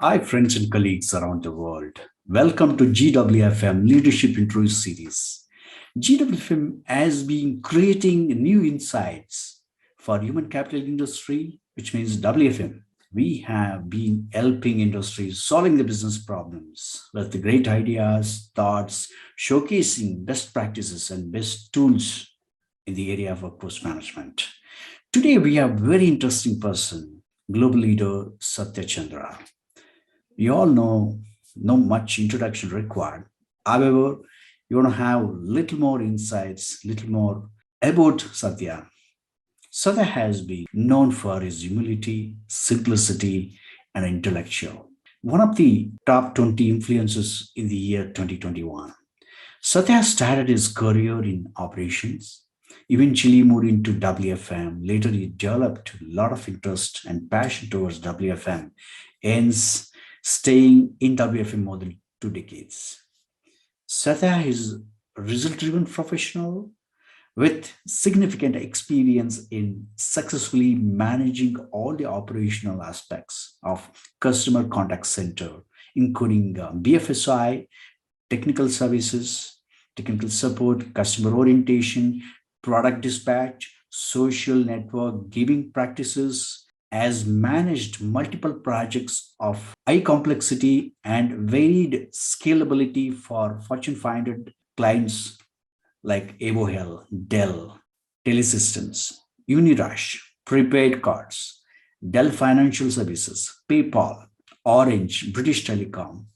Hi, friends and colleagues around the world. Welcome to GWFM Leadership Interview Series. GWFM has been creating new insights for human capital industry, which means WFM. We have been helping industries solving the business problems with the great ideas, thoughts, showcasing best practices and best tools in the area of workforce management. Today, we have a very interesting person, global leader Satya Chandra. We all know no much introduction required. However, you want to have little more insights, little more about Satya. Satya has been known for his humility, simplicity, and intellectual. One of the top 20 influences in the year 2021. Satya started his career in operations, eventually moved into WFM. Later, he developed a lot of interest and passion towards WFM, hence staying in WFM more than 2 decades. Satya is a result-driven professional with significant experience in successfully managing all the operational aspects of customer contact center, including BFSI, technical services, technical support, customer orientation, product dispatch, social network giving practices, has managed multiple projects of high complexity and varied scalability for Fortune 500 clients like Avohel, Dell, Telesystems, Unirush, prepaid cards, Dell Financial Services, PayPal, Orange, British Telecom,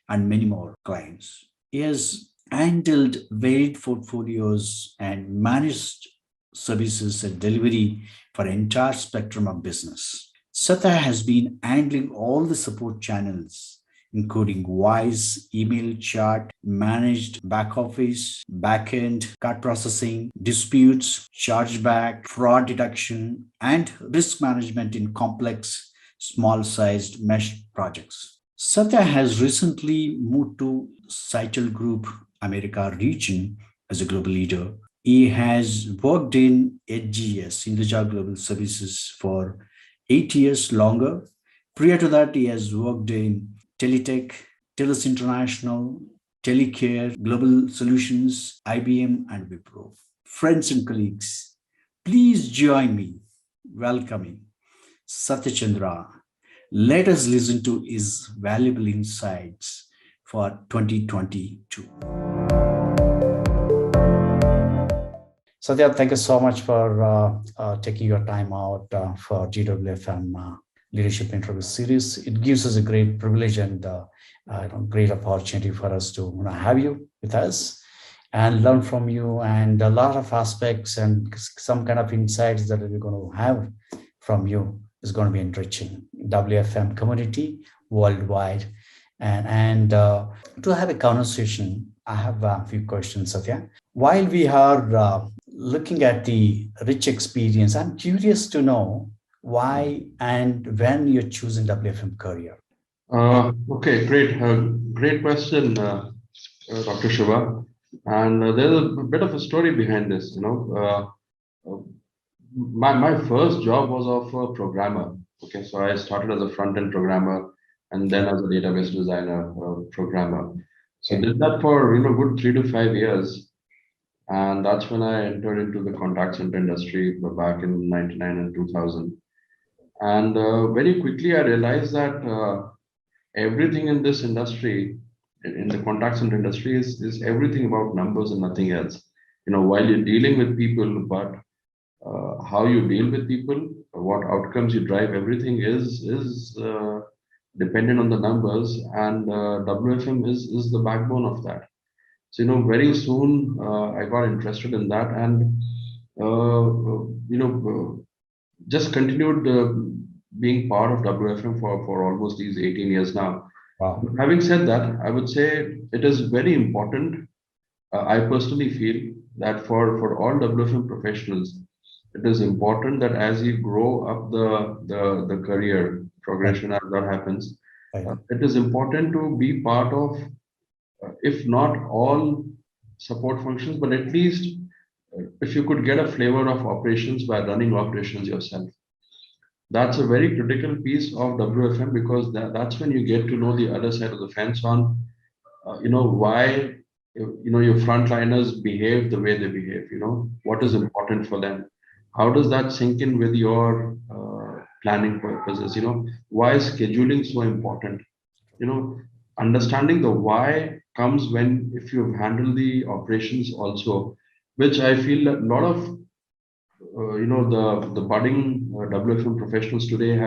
and many more clients. He has handled varied portfolios and managed services and delivery for entire spectrum of business. Satya has been handling all the support channels, including voice, email, chat, managed back office, back end, card processing, disputes, chargeback, fraud detection, and risk management in complex, small sized mesh projects. Satya has recently moved to SITEL Group America region as a global leader. He has worked in HGS, Hinduja Global Services, for 8 years longer. Prior to that, he has worked in Teletech, TELUS International, Telecare, Global Solutions, IBM, and Wipro. Friends and colleagues, please join me welcoming Satya Chandra. Let us listen to his valuable insights for 2022. Satya, thank you so much for taking your time out for GWFM Leadership Interview Series. It gives us a great privilege and great opportunity for us to have you with us and learn from you, and a lot of aspects and some kind of insights that we're going to have from you is going to be enriching WFM community worldwide. And to have a conversation, I have a few questions, Satya. While we are looking at the rich experience, I'm curious to know why and when you're choosing WFM career. Okay, great. Great question, Dr. Shiva. And there's a bit of a story behind this. My first job was of a programmer. Okay, so I started as a front-end programmer and then as a database designer programmer. So Okay. did that for good 3 to 5 years, and that's when I entered into the contact center industry back in '99 and 2000. And very quickly I realized that everything in this industry, in the contact center industry, is everything about numbers and nothing else. While you're dealing with people, but how you deal with people, what outcomes you drive, everything is dependent on the numbers, and WFM is the backbone of that. So very soon I got interested in that, and just continued being part of WFM for almost these 18 years now. Wow. Having said that, I would say it is very important. I personally feel that for all WFM professionals, it is important that as you grow up the career Right. progression as that happens, Right. it is important to be part of, if not all support functions, but at least if you could get a flavor of operations by running operations yourself. That's a very critical piece of WFM, because that's when you get to know the other side of the fence on, why, your frontliners behave the way they behave, what is important for them. How does that sink in with your planning purposes? Why is scheduling so important? you know Understanding the why comes when, if you handle the operations also, which I feel a lot of the budding WFM professionals today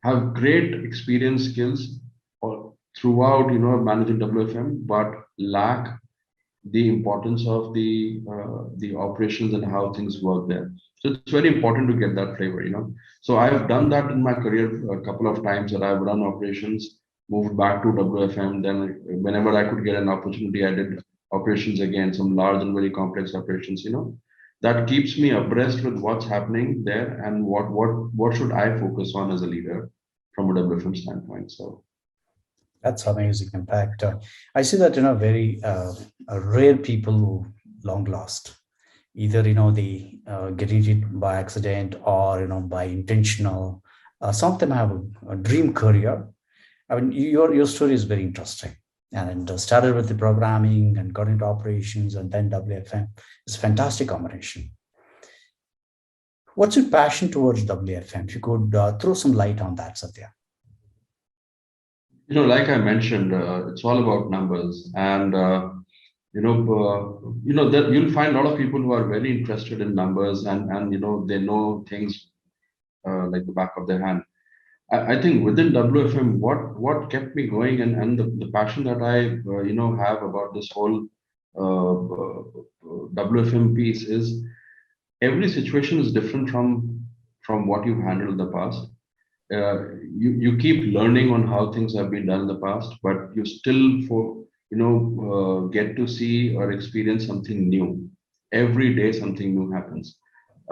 have great experience skills throughout, managing WFM, but lack the importance of the operations and how things work there. So it's very important to get that flavor. So I've done that in my career a couple of times, that I've run operations, moved back to WFM. Then whenever I could get an opportunity, I did operations again, some large and very complex operations. That keeps me abreast with what's happening there, and what should I focus on as a leader from a WFM standpoint. So That's amazing. In fact, I see that very rare people who long last. Either they getting it by accident or by intentional. Some of them have a dream career. I mean, your story is very interesting, and started with the programming and got into operations and then WFM. It's a fantastic combination. What's your passion towards WFM? If you could throw some light on that, Satya. like I mentioned, it's all about numbers. And that you'll find a lot of people who are very interested in numbers, and they know things like the back of their hand. I think within WFM, what kept me going, and the passion that I have about this whole WFM piece is, every situation is different from what you've handled in the past. You keep learning on how things have been done in the past, but you still get to see or experience something new every day. Something new happens.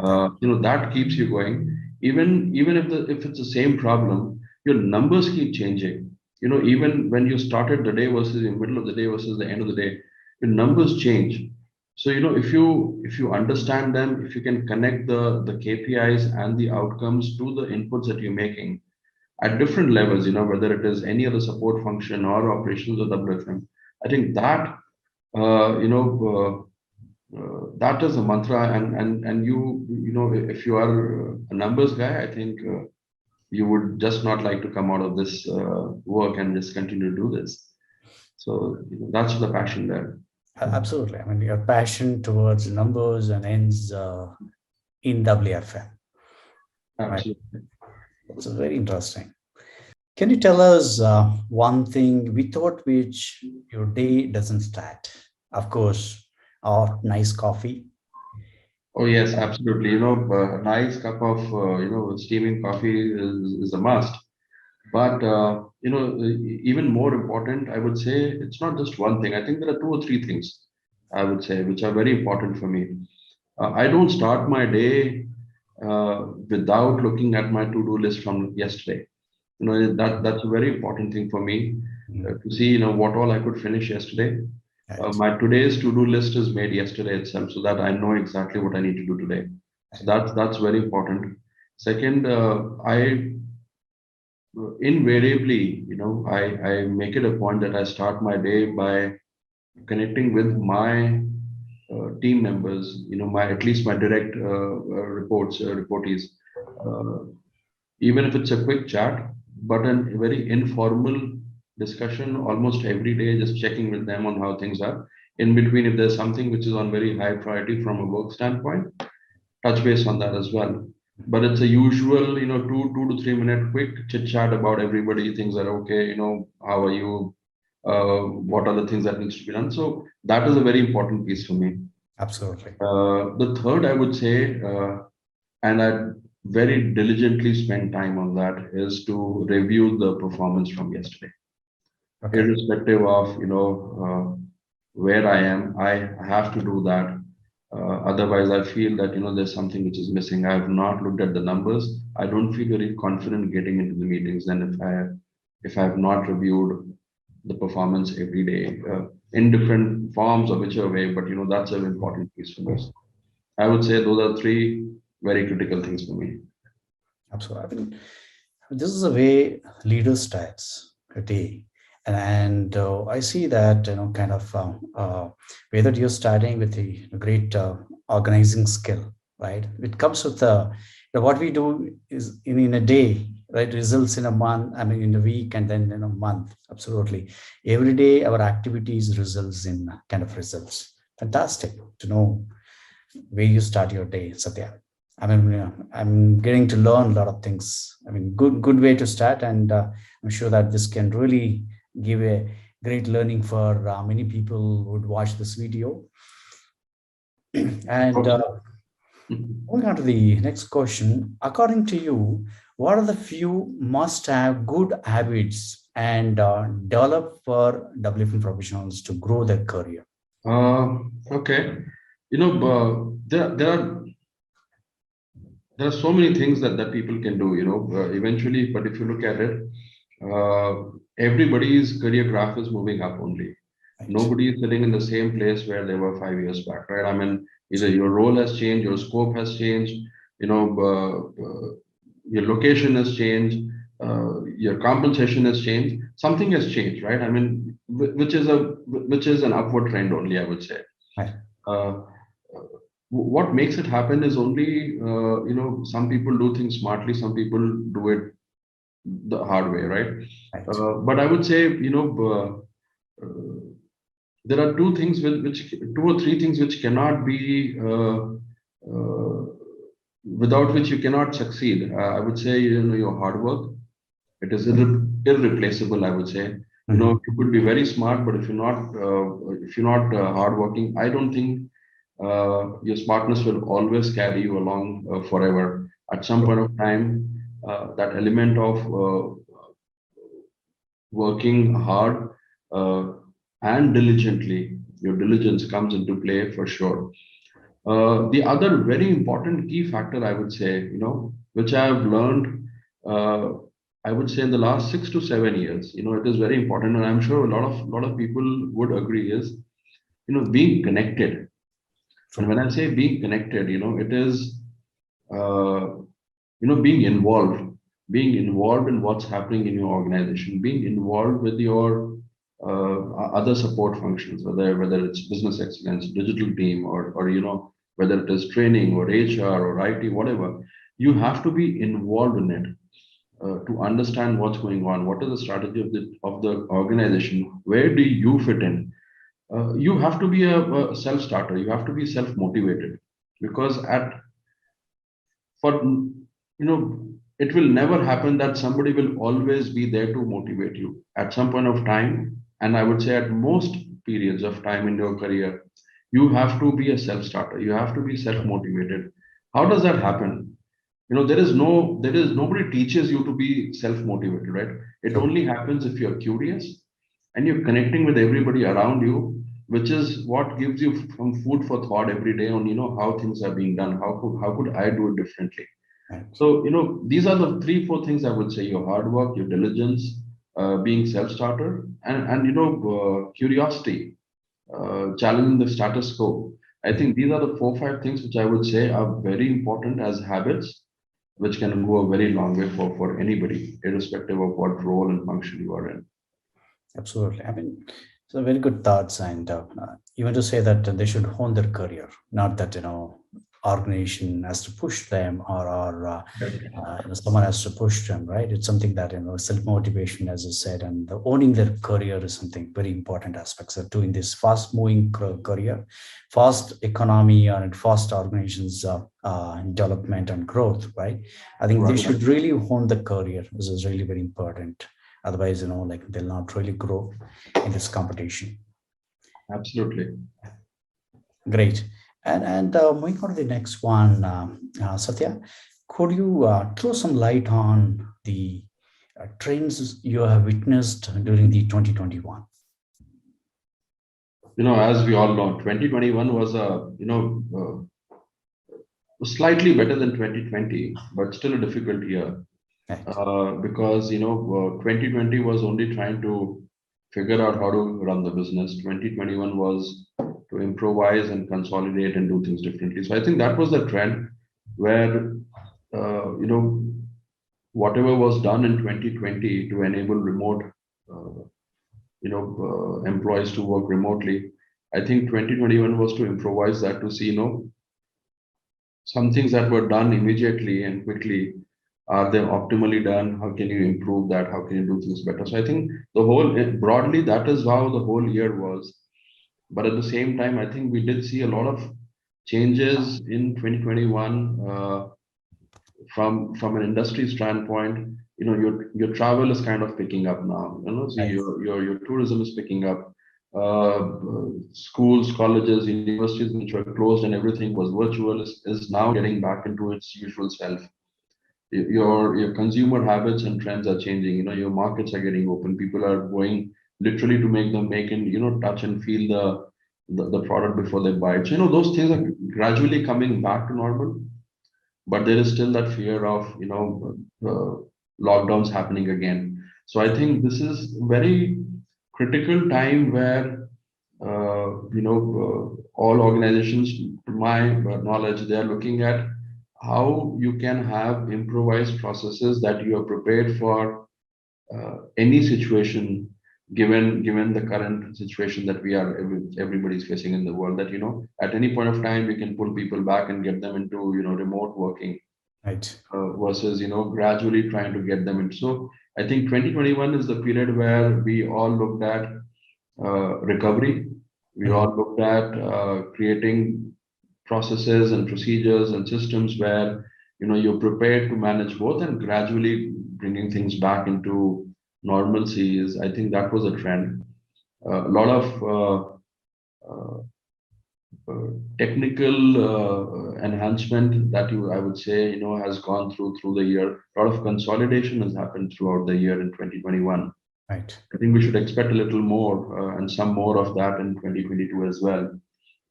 Yeah. That keeps you going. Even if it's the same problem, your numbers keep changing. Even when you started the day versus the middle of the day versus the end of the day, your numbers change. So if you understand them, if you can connect the KPIs and the outcomes to the inputs that you're making at different levels, whether it is any other support function or operations or WFM, I think that that is a mantra. And if you are a numbers guy, I think you would just not like to come out of this work and just continue to do this. So that's the passion there. Absolutely. I mean, your passion towards numbers and ends in WFM, right? Absolutely. It's very interesting. Can you tell us one thing without which your day doesn't start? Of course, or nice coffee. Oh yes, absolutely. A nice cup of steaming coffee is a must. But even more important, I would say, it's not just one thing. I think there are two or three things, I would say, which are very important for me. I don't start my day without looking at my to-do list from yesterday. That's a very important thing for me, Mm. to see what all I could finish yesterday. Right. My today's to-do list is made yesterday itself, so that I know exactly what I need to do today. So that's very important. Second, I invariably, I make it a point that I start my day by connecting with my team members, my at least my direct reportees, uh, even if it's a quick chat, but a very informal discussion almost every day, just checking with them on how things are. In between, if there's something which is on very high priority from a work standpoint, touch base on that as well. But it's a usual, 2 to 3 minute quick chit chat about everybody. Things are okay. How are you? What are the things that needs to be done? So that is a very important piece for me. Absolutely. The third, I would say, and I very diligently spend time on that, is to review the performance from yesterday, Okay. irrespective of where I am. I have to do that. Otherwise, I feel that there's something which is missing. I have not looked at the numbers. I don't feel very confident getting into the meetings. Then if I have not reviewed the performance every day in different forms or whichever way, but that's an important piece for us. I would say those are three very critical things for me. Absolutely. I mean, this is the way leader starts a day. And I see that, kind of way that you're starting with a great organizing skill, right? It comes with what we do is in a day, right? Results in a month, I mean, in a week, and then in a month. Absolutely. Every day, our activities results in kind of results. Fantastic to know where you start your day, Satya. I mean, I'm getting to learn a lot of things. I mean, good way to start, and I'm sure that this can really give a great learning for many people who would watch this video. And Hope so. moving on to the next question, according to you, what are the few must-have good habits and develop for WFM professionals to grow their career? Okay. There are so many things that people can do, eventually, but if you look at it, uh, everybody's career graph is moving up only. Right. Nobody is sitting in the same place where they were 5 years back, right? I mean, either your role has changed, your scope has changed, you know, your location has changed, your compensation has changed, something has changed, right? I mean, which is an upward trend only, I would say. Right. Uh, what makes it happen is only some people do things smartly, some people do it the hard way, right? Right. But I would say, there are two or three things which cannot be uh, without which you cannot succeed. I would say, your hard work. It is irreplaceable, I would say. Mhm. You could be very smart, but if you're not hardworking, I don't think your smartness will always carry you along forever. At some point of time, that element of working hard uh, and diligently, your diligence comes into play for sure. The other very important key factor, I would say, which I have learned, uh, I would say in the last 6 to 7 years, it is very important, and I'm sure a lot of people would agree is, being connected. And True. when I say being connected, it is, uh, being involved in what's happening in your organization, being involved with your other support functions, whether it's business excellence, digital team, or whether it is training or HR or IT, whatever. You have to be involved in it to understand what's going on. What is the strategy of the organization? Where do you fit in? You have to be a self starter. You have to be self motivated, because at for it will never happen that somebody will always be there to motivate you at some point of time. And I would say at most periods of time in your career, you have to be a self starter, you have to be self motivated. How does that happen? There is nobody teaches you to be self motivated, right? It True. only happens if you're curious and you're connecting with everybody around you, which is what gives you some food for thought every day on how things are being done. How could I do it differently? Right. So, these are the three, four things I would say: your hard work, your diligence, being self-starter, and curiosity, challenging the status quo. I think these are the four, five things which I would say are very important as habits, which can go a very long way for anybody, irrespective of what role and function you are in. Absolutely. I mean, so very good thoughts, and even to say that they should hone their career, not that organization has to push them, or someone has to push them, right? It's something that self motivation, as I said, and the owning their career is something very important aspects of doing this fast moving career, fast economy, and fast organizations development and growth, right? I think they Right. should really hone the career. This is really very important. Otherwise, like they'll not really grow in this competition. Absolutely. Great. And moving on to the next one, Satya, could you throw some light on the trends you have witnessed during the 2021? As we all know, 2021 was slightly better than 2020, but still a difficult year. Right. Because 2020 was only trying to figure out how to run the business. 2021 was to improvise and consolidate and do things differently. So I think that was the trend where uh, you know whatever was done in 2020 to enable remote, uh, employees to work remotely, I think 2021 was to improvise that, to see, some things that were done immediately and quickly, are they optimally done? How can you improve that? How can you do things better? So I think broadly, that is how the whole year was. But at the same time, I think we did see a lot of changes in 2021, from an industry standpoint. Your travel is kind of picking up now. So Right. your tourism is picking up. Schools, colleges, universities, which were closed and everything was virtual, is now getting back into its usual self. Your consumer habits and trends are changing. Your markets are getting open. People are going literally to make and touch and feel the product before they buy it. So those things are gradually coming back to normal, but there is still that fear of lockdowns happening again. So I think this is very critical time where all organizations, to my knowledge, they are looking at how you can have improvised processes that you are prepared for any situation, given the current situation that everybody's facing in the world, that at any point of time we can pull people back and get them into remote working, Right. versus gradually trying to get them in. So I think 2021 is the period where we all looked at recovery. We Mhm. all looked at creating processes and procedures and systems where you're prepared to manage both, and gradually bringing things back into normalcy. Is I think that was a trend. A lot of uh, technical enhancement that I would say has gone through the year. A lot of consolidation has happened throughout the year in 2021. Right. I think we should expect a little more, and some more of that in 2022 as well,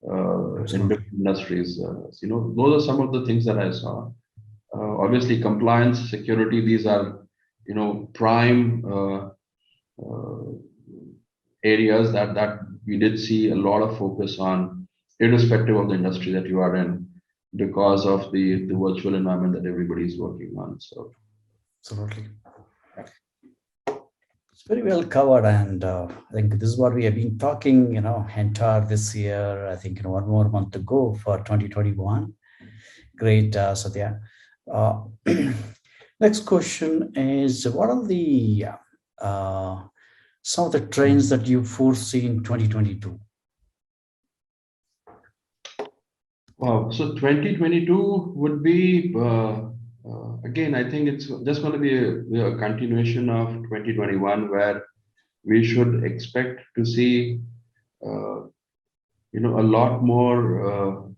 in Absolutely. different industries. Those are some of the things that I saw. Obviously, compliance, security, these are prime uh, areas that we did see a lot of focus on, irrespective of the industry that you are in, because of the virtual environment that everybody is working on. So Absolutely. It's very well covered, and I think this is what we have been talking, entire this year. I think one more month to go for 2021. Great, Satya. Uh, Next question is, what are the uh, some of the trends that you foresee in 2022? wow, so 2022 would be, again, I think it's just going to be a continuation of 2021, where we should expect to see uh, a lot more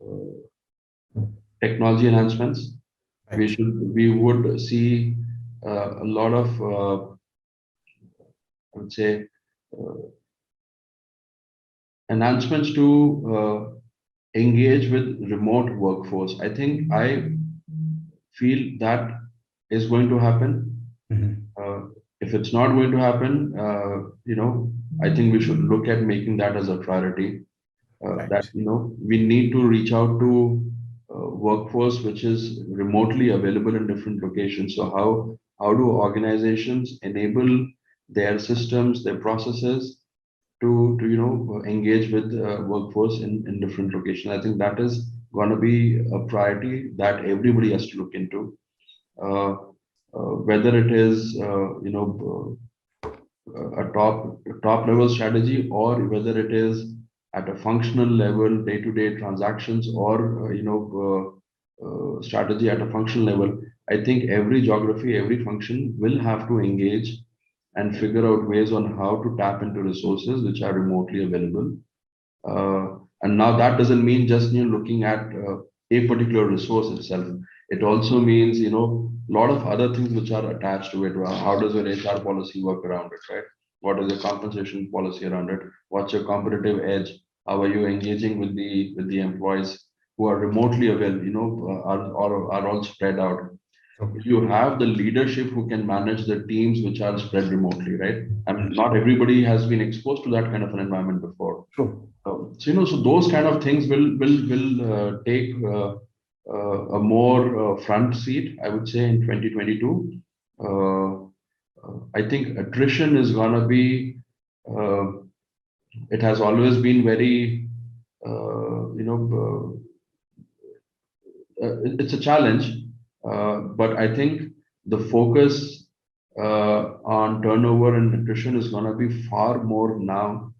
technology enhancements. Right. We would see a lot of, I would say, uh, enhancements to engage with remote workforce. I think I feel that is going to happen. Mhm. Uh, if it's not going to happen, I think we should look at making that as a priority. That Right. we need to reach out to workforce which is remotely available in different locations. So how do organizations enable their systems, their processes to engage with workforce in different locations? I think that is going to be a priority that everybody has to look into. Uh, Whether it is a top level strategy, or whether it is at a functional level, day to day transactions, or strategy at a functional level. I think every geography, every function will have to engage and figure out ways on how to tap into resources which are remotely available. And now that doesn't mean just looking at a particular resource itself. It also means a lot of other things which are attached to it. Well, how does your HR policy work around it, right? What is your compensation policy around it? What's your competitive edge? How are you engaging with the employees who are remotely available? Are all spread out. True. You have the leadership who can manage the teams which are spread remotely, right? I mean, not everybody has been exposed to that kind of an environment before. True. So those kind of things will take a more front seat, I would say, in 2022. Uh, I think attrition is gonna be. Uh, it has always been very, you know, it's a challenge, but I think the focus on turnover and attrition is going to be far more now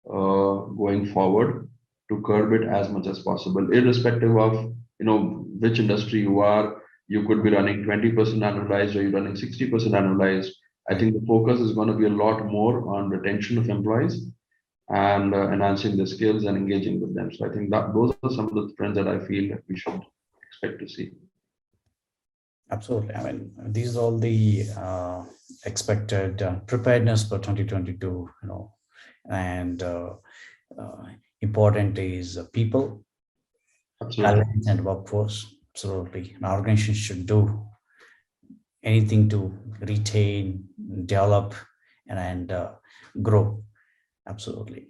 going forward to curb it as much as possible, irrespective of which industry you are. You could be running 20% annualized or you're running 60% annualized. I Right. think the focus is going to be a lot more on retention of employees and enhancing the skills and engaging with them. So I think that those are some of the trends that I feel that we should expect to see. Absolutely. I mean, these are all the expected preparedness for 2022, and uh, important is people, Absolutely. talent, and workforce. Absolutely. An organization should do anything to retain, develop, and grow. Absolutely.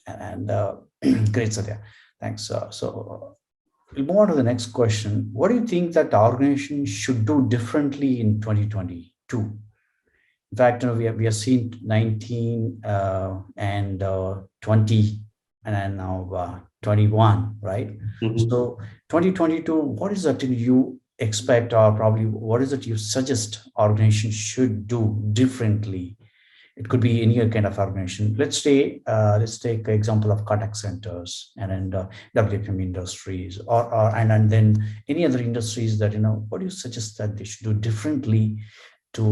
And great, Satya. Thanks. We'll move on to the next question. What do you think that the organization should do differently in 2022? In fact, we have seen 19 and 20 and then now 21, right? Mhm. So 2022, what is that you expect, or probably what is it you suggest organizations should do differently? It could be any kind of organization. Let's take an example of contact centers and WFM industries, or and then any other industries that what do you suggest that they should do differently to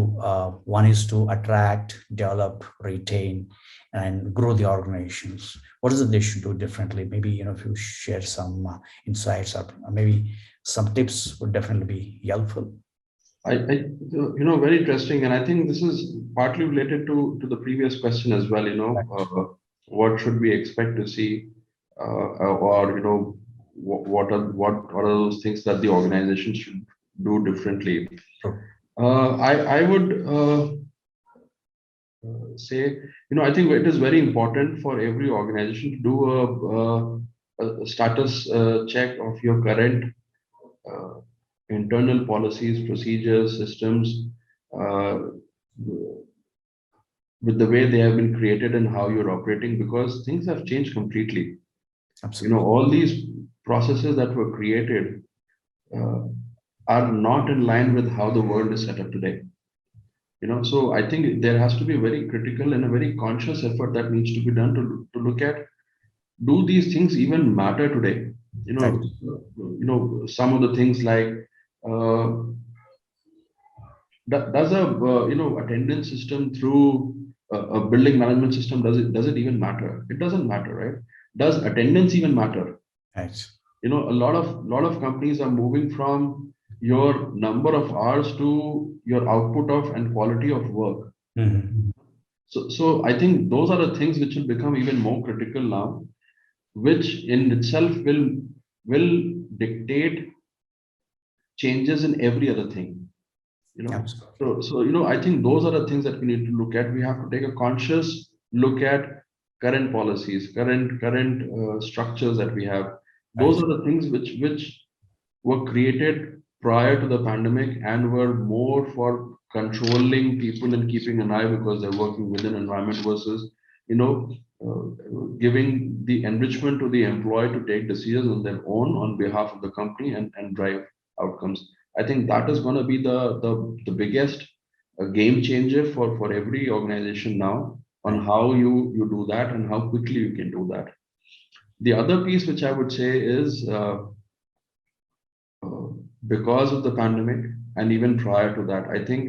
one is to attract, develop, retain, and grow the organizations. What is it they should do differently? Maybe if you share some insights, or maybe some tips would definitely be helpful. Very interesting, and I think this is partly related to the previous question as well. What should we expect to see, or what are those things that the organization should do differently? True. I would say, I think it is very important for every organization to do a status check of your current uh, internal policies, procedures, systems, uh, with the way they have been created and how you're operating, because things have changed completely. Absolutely. All these processes that were created uh, are not in line with how the world is set up today. So I think there has to be a very critical and a very conscious effort that needs to be done to look at, do these things even matter today? Right. Some of the things like, uh, does a attendance system through a building management system, does it even matter? It doesn't matter, right? Does attendance even matter? Right. A lot of companies are moving from your number of hours to your output of and quality of work. Mhm. So I think those are the things which will become even more critical now, which in itself will dictate changes in every other thing. you know Absolutely. so I think those are the things that we need to look at. We have to take a conscious look at current policies, current structures that we have. Those Right. are the things which were created prior to the pandemic and were more for controlling people and keeping an eye because they're working within environment versus you know uh, giving the enrichment to the employee to take decisions on their own on behalf of the company and drive outcomes. I think that is going to be the biggest game changer for every organization now, on Right. how you do that and how quickly you can do that. The other piece which I would say is, uh, because of the pandemic and even prior to that, I think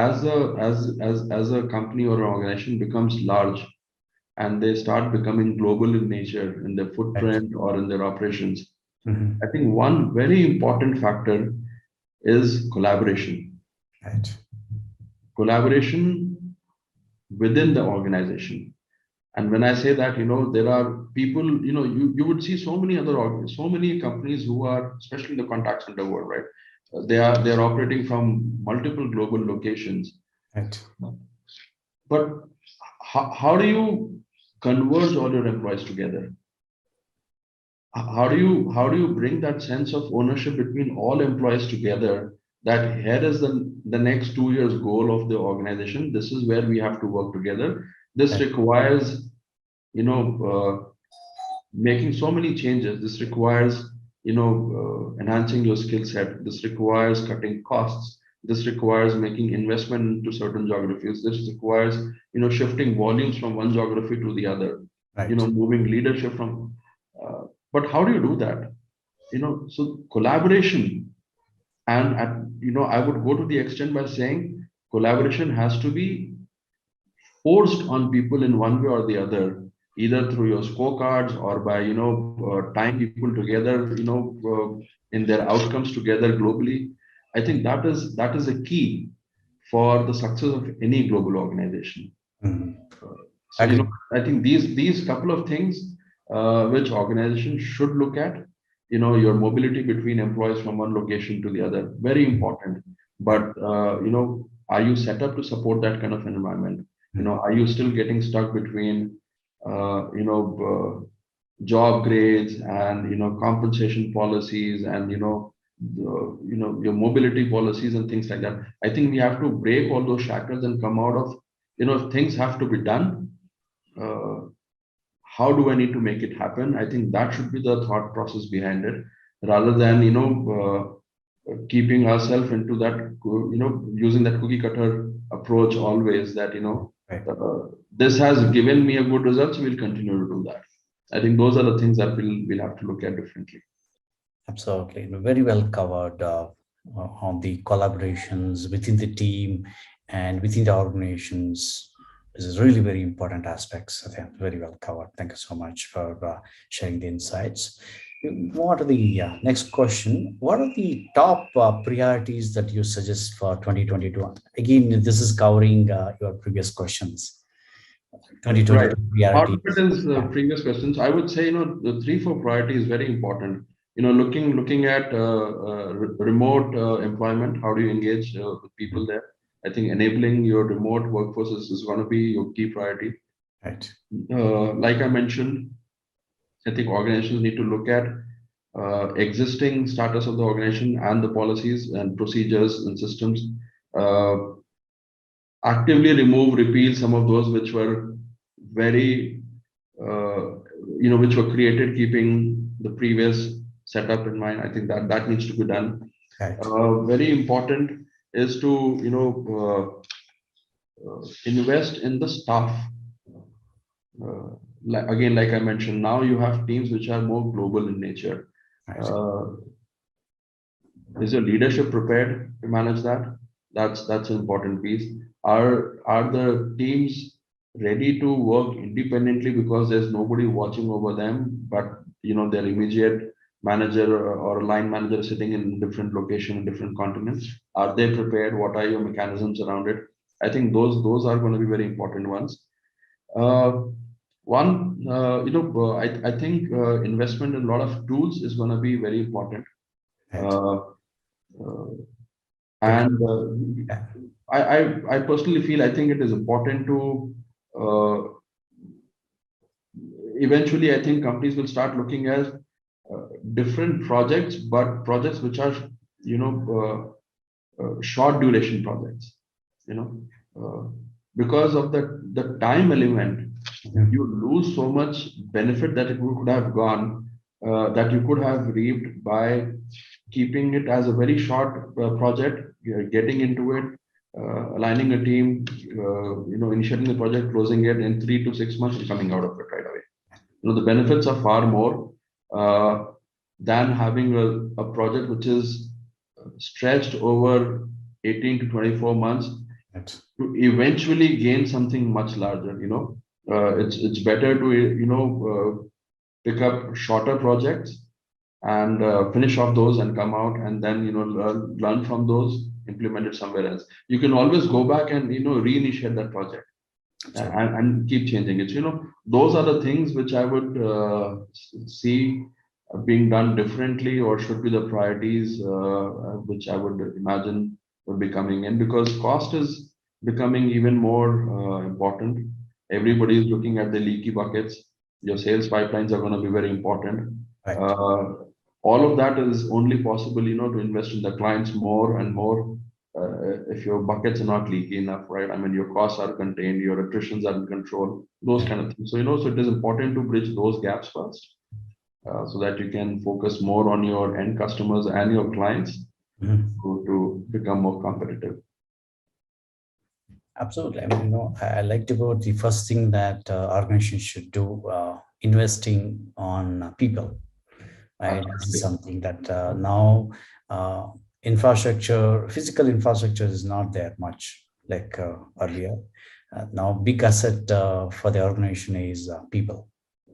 as a company or an organization becomes large and they start becoming global in nature in their Right. footprint or in their operations, I Mhm. think one very important factor is collaboration. Right. Collaboration within the organization. And when I say that, there are people, you would see so many so many companies who are, especially in the contact center world, right? They are operating from multiple global locations. Right. But how do you converge all your employees together? How do you bring that sense of ownership between all employees together, that here is the next 2 years goal of the organization. This is where we have to work together. This Right. requires, you know, making so many changes. This requires, enhancing your skill set. This requires cutting costs. This requires making investment into certain geographies. This requires, shifting volumes from one geography to the other. Right. Moving leadership from. But how do you do that? So collaboration, and I would go to the extent by saying collaboration has to be forced on people in one way or the other, either through your scorecards or by tying people together, in their outcomes together globally. I think that is a key for the success of any global organization. Mhm. So Agree. I think these couple of things which organizations should look at, your mobility between employees from one location to the other, very important. Right. But are you set up to support that kind of environment? Mhm. Are you still getting stuck between job grades and compensation policies and your mobility policies and things like that? I think we have to break all those shackles and come out of, if things have to be done, uh, how do I need to make it happen? I think that should be the thought process behind it, rather than keeping ourselves into that, using that cookie cutter approach always, that Right. this has given me a good result, so we'll continue to do that. I think those are the things that we'll have to look at differently. Absolutely. Very well covered on the collaborations within the team and within the organizations. This is really very important aspects. I think very well covered. Thank you so much for sharing the insights. What are the next question? What are the top priorities that you suggest for 2022? Again, this is covering your previous questions. Right. 2022 Part of it priorities. is Yeah. previous questions. I would say, the three, four priority is very important. Looking at remote employment, how do you engage with people there? I think enabling your remote workforce is going to be your key priority. Right. Like I mentioned, I think organizations need to look at existing status of the organization and the policies and procedures and systems. Uh, Actively remove, repeal some of those which were very, uh, which were created keeping the previous setup in mind. I think that needs to be done. Right. Very important is to, invest in the staff. Again, like I mentioned, now you have teams which are more global in nature. Right. Uh, is your leadership prepared to manage that? That's an important piece. Are the teams ready to work independently because there's nobody watching over them, but their immediate manager or line manager sitting in different location in different continents? Are they prepared? What are your mechanisms around it? I think those are going to be very important ones. Uh, One, I think investment in a lot of tools is going to be very important. Right. Uh, uh, Good. and Yeah. I personally feel, I think it is important to, uh, eventually, I think companies will start looking at different projects, but projects which are, you know, short duration projects, you know, uh, because of the time element, Mhm. you lose so much benefit that it could have gone, that you could have reaped by keeping it as a very short project, getting into it, aligning a team, initiating the project, closing it in 3 to 6 months, and coming out of it right away. The benefits are far more uh, than having a project which is stretched over 18 to 24 months Right. to eventually gain something much larger. It's better to pick up shorter projects and finish off those and come out, and then learn from those, implement it somewhere else. You can always go back and reinitiate that project, Absolutely. and keep changing it. Those are the things which I would see being done differently, or should be the priorities which I would imagine would be coming in, because cost is becoming even more important. Everybody is looking at the leaky buckets. Your sales pipelines are going to be very important. Right. Uh, all of that is only possible, to invest in the clients more and more. If your buckets are not leaky enough, right? I mean, your costs are contained, your attritions are in control, those kind of things. So, so it is important to bridge those gaps first, so that you can focus more on your end customers and your clients to become more competitive. Absolutely. I mean, I liked about the first thing that organizations should do, investing on people, right? This is Absolutely. something that now uh, infrastructure, physical infrastructure is not there much like earlier. Now, big asset for the organization is people,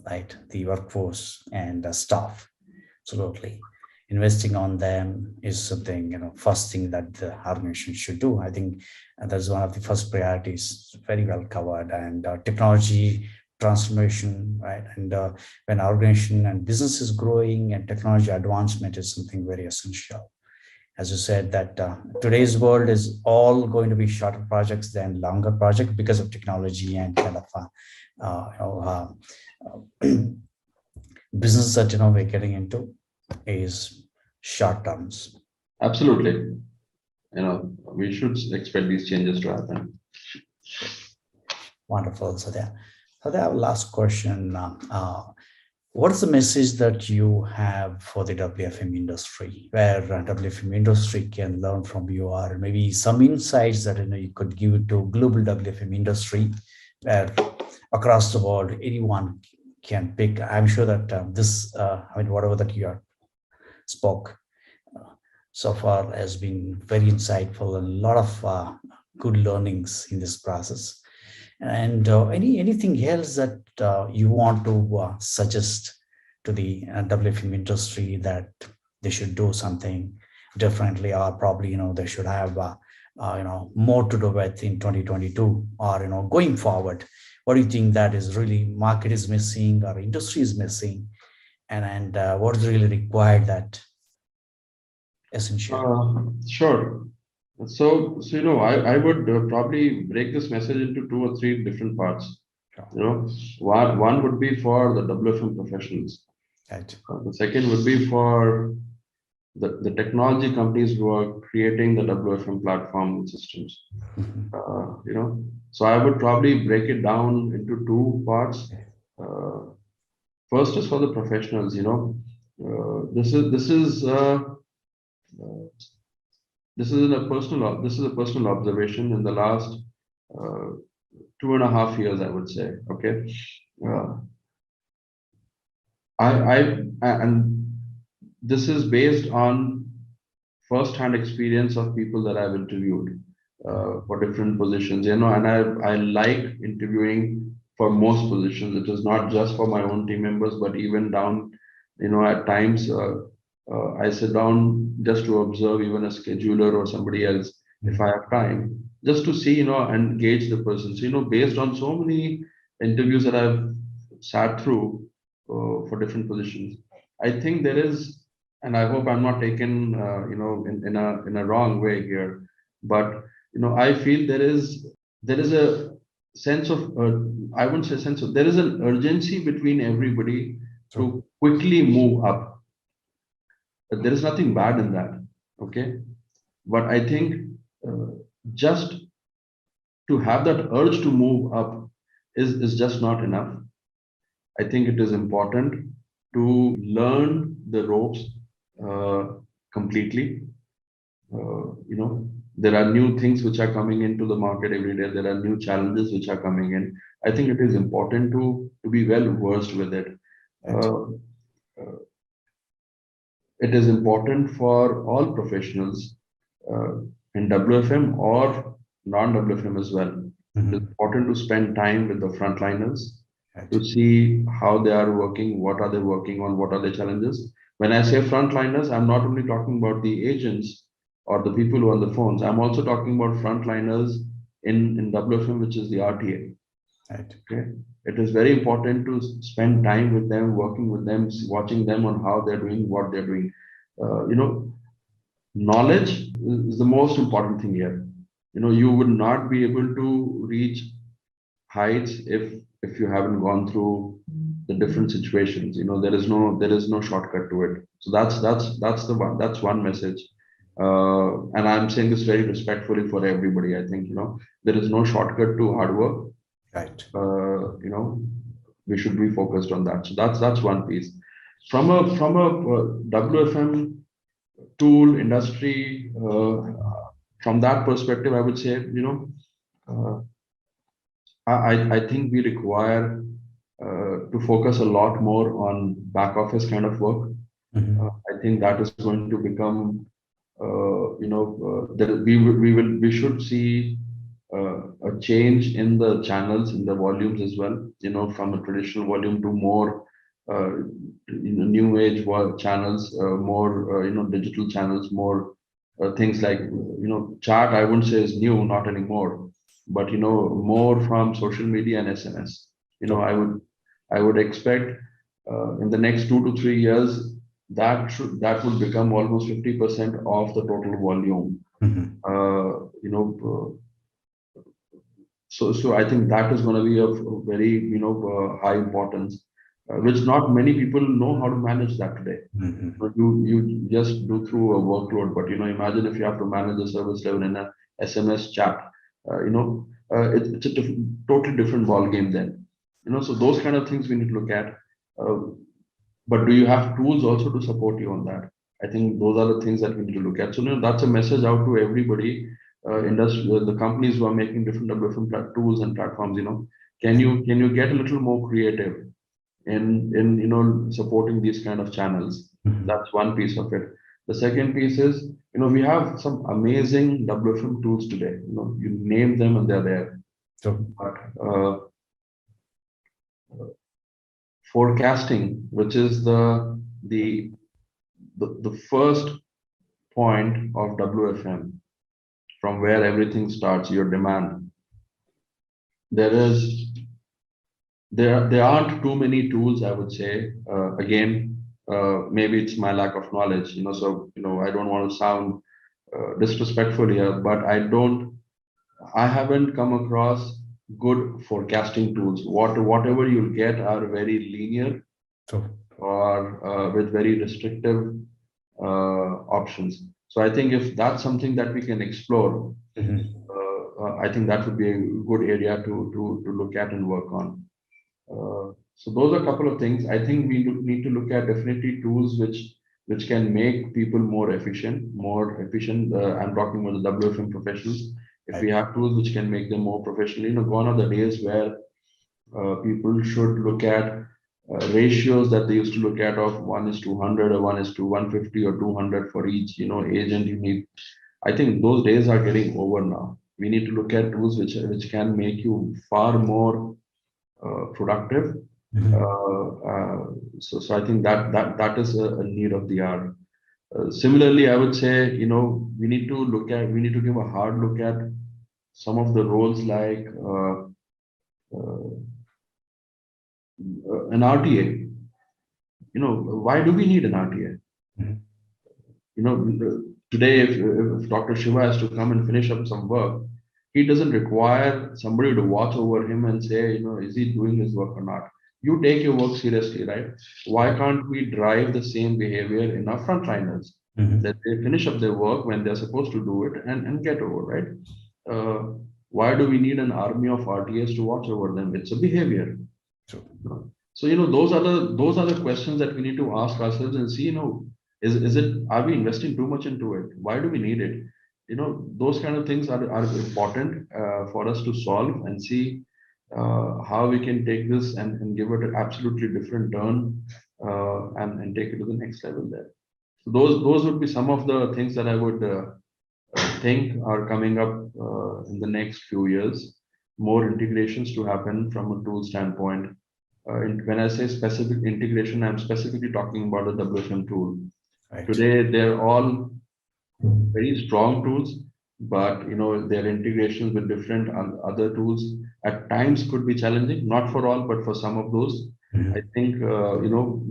right? The workforce and staff. Absolutely. Investing on them is something, first thing that the organization should do. I think that's one of the first priorities, very well covered. And technology transformation, right? And when organization and business is growing and technology advancement is something very essential. As you said, that today's world is all going to be shorter projects than longer projects because of technology and kind of business that we're getting into is short terms. Absolutely. We should expect these changes to happen. Wonderful, Satya. Satya, I have a last question. What is the message that you have for the WFM industry, where WFM industry can learn from you, or maybe some insights that you could give to global WFM industry, where across the world anyone can pick? I'm sure that whatever that you are spoke so far has been very insightful and a lot of good learnings in this process. And anything else that you want to suggest to the WFM industry that they should do something differently, or probably they should have more to do with in 2022, or going forward? What do you think that is really market is missing or industry is missing, and what is really required that essential? Sure. So I would probably break this message into two or three different parts. Sure. One would be for the WFM professionals. Right. The second would be for the technology companies who are creating the WFM platform systems. So I would probably break it down into two parts. First is for the professionals. This is a personal observation in the last uh, 2.5 years, I would say. Okay, uh, and this is based on first-hand experience of people that I've interviewed for different positions. And I like interviewing for most positions. It is not just for my own team members, but even down. At times I sit down just to observe even a scheduler or somebody else if I have time, just to see and gauge the person. So based on so many interviews that I've sat through for different positions, I think there is, and I hope I'm not taken, in a wrong way here, but I feel there is a sense of, I wouldn't say sense of, there is an urgency between everybody to quickly move up. But there is nothing bad in that, okay? But I think uh, just to have that urge to move up is just not enough. I think it is important to learn the ropes uh, completely. There are new things which are coming into the market every day. There are new challenges which are coming in. I think it is important to be well versed with it. Uh, uh, it is important for all professionals uh, in WFM or non-WFM as well. It is important to spend time with the frontliners to see how they are working, what are they working on, what are the challenges. When I say frontliners, I'm not only talking about the agents or the people who are on the phones. I'm also talking about frontliners in WFM, which is the RTA. Right. Okay. It is very important to spend time with them, working with them, watching them on how they're doing, what they're doing. Knowledge is the most important thing here. You would not be able to reach heights if you haven't gone through the different situations. There is no shortcut to it. So that's one message. And I'm saying this very respectfully for everybody. I think, there is no shortcut to hard work. Right. We should be focused on that. So that's one piece. From a WFM tool industry, from that perspective, I would say, uh, I think we require to focus a lot more on back office kind of work. Mhm. I think that is going to become, that we should see a change in the channels, in the volumes as well. From a traditional volume to more, new age channels, more, digital channels, more things like, chat. I wouldn't say is new, not anymore, but more from social media and SMS. So, I would expect in the next 2 to 3 years that will become almost 50% of the total volume. mhm. Uh, you know, so I think that is going to be of very high importance, which not many people know how to manage that today. Mhm. But you just do through a workload, but imagine if you have to manage a service level in a SMS chat. It's a totally different ball game then. So those kind of things we need to look at. Uh, but do you have tools also to support you on that? I think those are the things that we need to look at. So that's a message out to everybody, industry, the companies who are making different WFM tools and platforms. Can you get a little more creative in supporting these kind of channels? Mhm. That's one piece of it. The second piece is, we have some amazing WFM tools today. You name them and they're there. So, But forecasting, which is the first point of WFM, from where everything starts, your demand. There is there aren't too many tools, I would say. Again, maybe it's my lack of knowledge, so I don't want to sound disrespectful here, but I haven't come across good forecasting tools. Whatever you'll get are very linear so, or with very restrictive options. So I think if that's something that we can explore, mhm. I think that would be a good area to look at and work on. So those are a couple of things. I think we need to look at definitely tools which can make people more efficient, more efficient. I'm talking about the WFM professionals. If we Right. have tools which can make them more professional, gone are the days where people should look at ratios that they used to look at of 1:100 or 1:150 or 200 for each agent you need. I think those days are getting over now. We need to look at tools which can make you far more productive. Mhm. So I think that is a need of the hour. Similarly, I would say, we need to give a hard look at some of the roles like uh, an RTA. Why do we need an RTA? Mhm. Today, if Dr. Shiva has to come and finish up some work, he doesn't require somebody to watch over him and say, is he doing his work or not? You take your work seriously, right? Why can't we drive the same behavior in our frontliners? That Mhm. they finish up their work when they're supposed to do it and get over, right? Why do we need an army of RTAs to watch over them? It's a behavior. So, So those are the questions that we need to ask ourselves and see, is it, are we investing too much into it? Why do we need it? Those kind of things are important for us to solve and see how we can take this and give it an absolutely different turn, and take it to the next level there. So those would be some of the things that I would think are coming up in the next few years. More integrations to happen from a tool standpoint. When I say specific integration, I'm specifically talking about the WFM tool. right. Today, they're all very strong tools, but their integrations with different other tools at times could be challenging. Not for all, but for some of those. I Mhm. think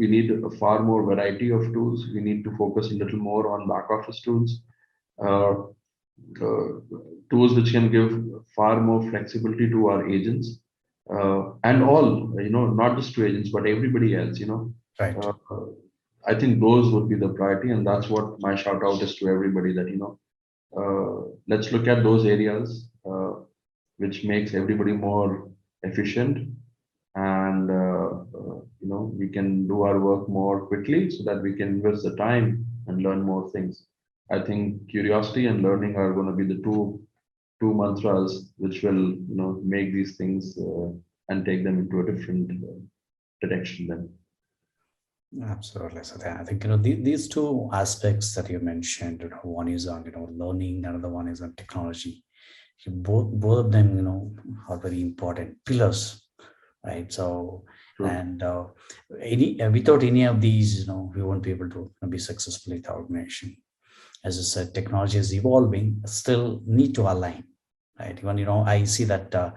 we need a far more variety of tools. We need to focus a little more on back office tools. Uh, uh, Tools which can give far more flexibility to our agents. and all, not just to agents, but everybody else, Right. uh, I think those would be the priority. And that's what my shout out is to everybody, that, let's look at those areas which makes everybody more efficient, and we can do our work more quickly so that we can invest the time and learn more things. I think curiosity and learning are going to be the two mantras which will make these things and take them into a different direction then. Absolutely. So I think these two aspects that you mentioned, one is on learning, another one is on technology. Both of them are very important pillars, right? So True. and any without any of these, we won't be able to be successful with our organization. As I said, technology is evolving, still need to align, right? Even I see that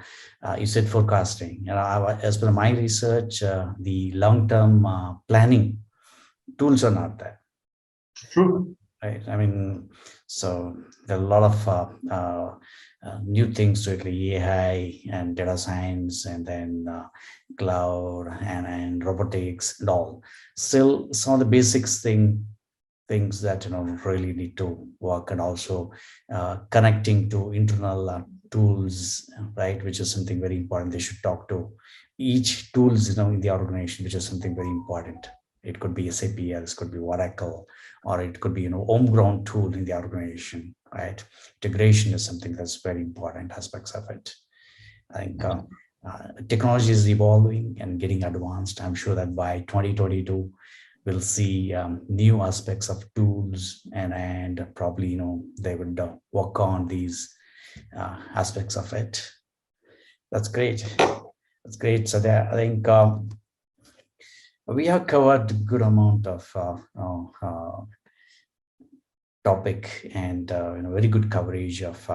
you said forecasting. As per my research, the long-term planning tools are not there, True. right? I mean, so there are a lot of new things to it, like AI and data science, and then cloud and robotics and all. Still, some of the basics things that really need to work, and also connecting to internal tools, right, which is something very important. They should talk to each tools in the organization, which is something very important. It could be SAP, or this could be Oracle, or it could be homegrown tool in the organization, right? Integration is something that's very important aspects of it. I think technology is evolving and getting advanced. I'm sure that by 2022 we'll see new aspects of tools, and probably they would work on these aspects of it. That's great. That's great. So there, I think we have covered a good amount of topic, and very good coverage of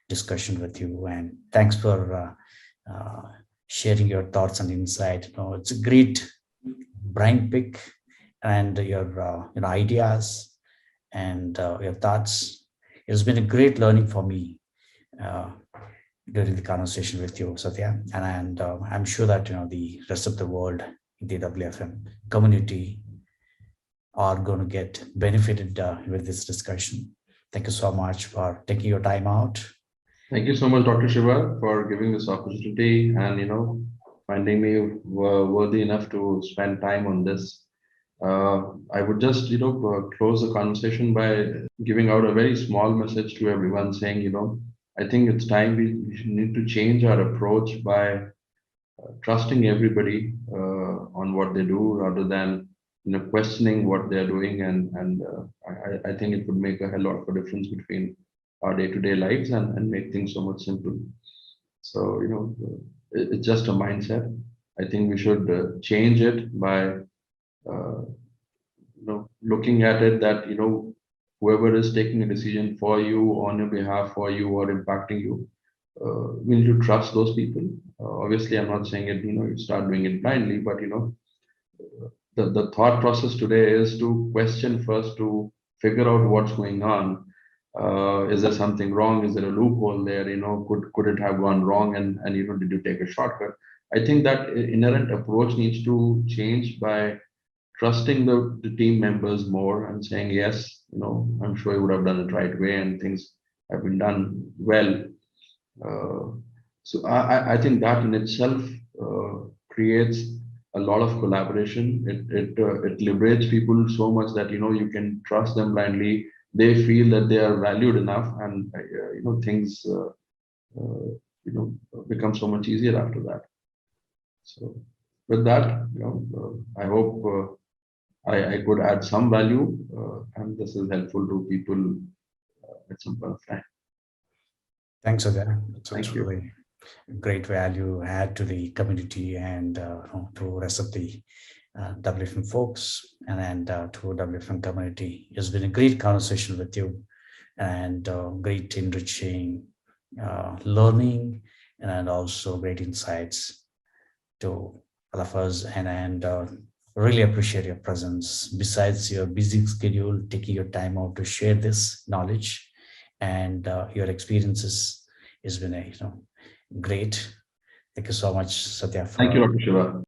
discussion with you. And thanks for sharing your thoughts and insight. It's a great brain pick, and your ideas and your thoughts. It's been a great learning for me uh, during the conversation with you, Satya, and I'm sure that the rest of the world, the WFM community, are going to get benefited with this discussion. Thank you so much for taking your time out. Thank you so much, Dr. Shiva, for giving this opportunity and finding me worthy enough to spend time on this. I would just close the conversation by giving out a very small message to everyone, saying I think it's time we need to change our approach by trusting everybody on what they do, rather than questioning what they're doing, and I think it would make a hell lot of a difference between our day-to-day lives, and make things so much simple. So it's just a mindset. I think we should change it by looking at it that whoever is taking a decision for you, on your behalf, for you, or impacting you, we need to trust those people. Obviously, I'm not saying it, you start doing it blindly, but the thought process today is to question first, to figure out what's going on. Is there something wrong? Is there a loophole there? Could it have gone wrong? And did you take a shortcut? I think that inherent approach needs to change by trusting the team members more, and saying, yes, I'm sure you would have done it right way, and things have been done well. Uh, so I think that in itself creates a lot of collaboration. It liberates people so much that you can trust them blindly. They feel that they are valued enough, and things uh, become so much easier after that. So with that, I hope I could add some value, and this is helpful to people at some point of time. Thanks, Satya. It's Thank you. really great value add to the community, and to rest of the WFM folks, and to WFM community. It's been a great conversation with you, and great enriching learning, and also great insights to all of us, and really appreciate your presence. Besides your busy schedule, taking your time out to share this knowledge and your experiences has been great. Thank you so much, Satya, Thank you, for Dr. Shiva.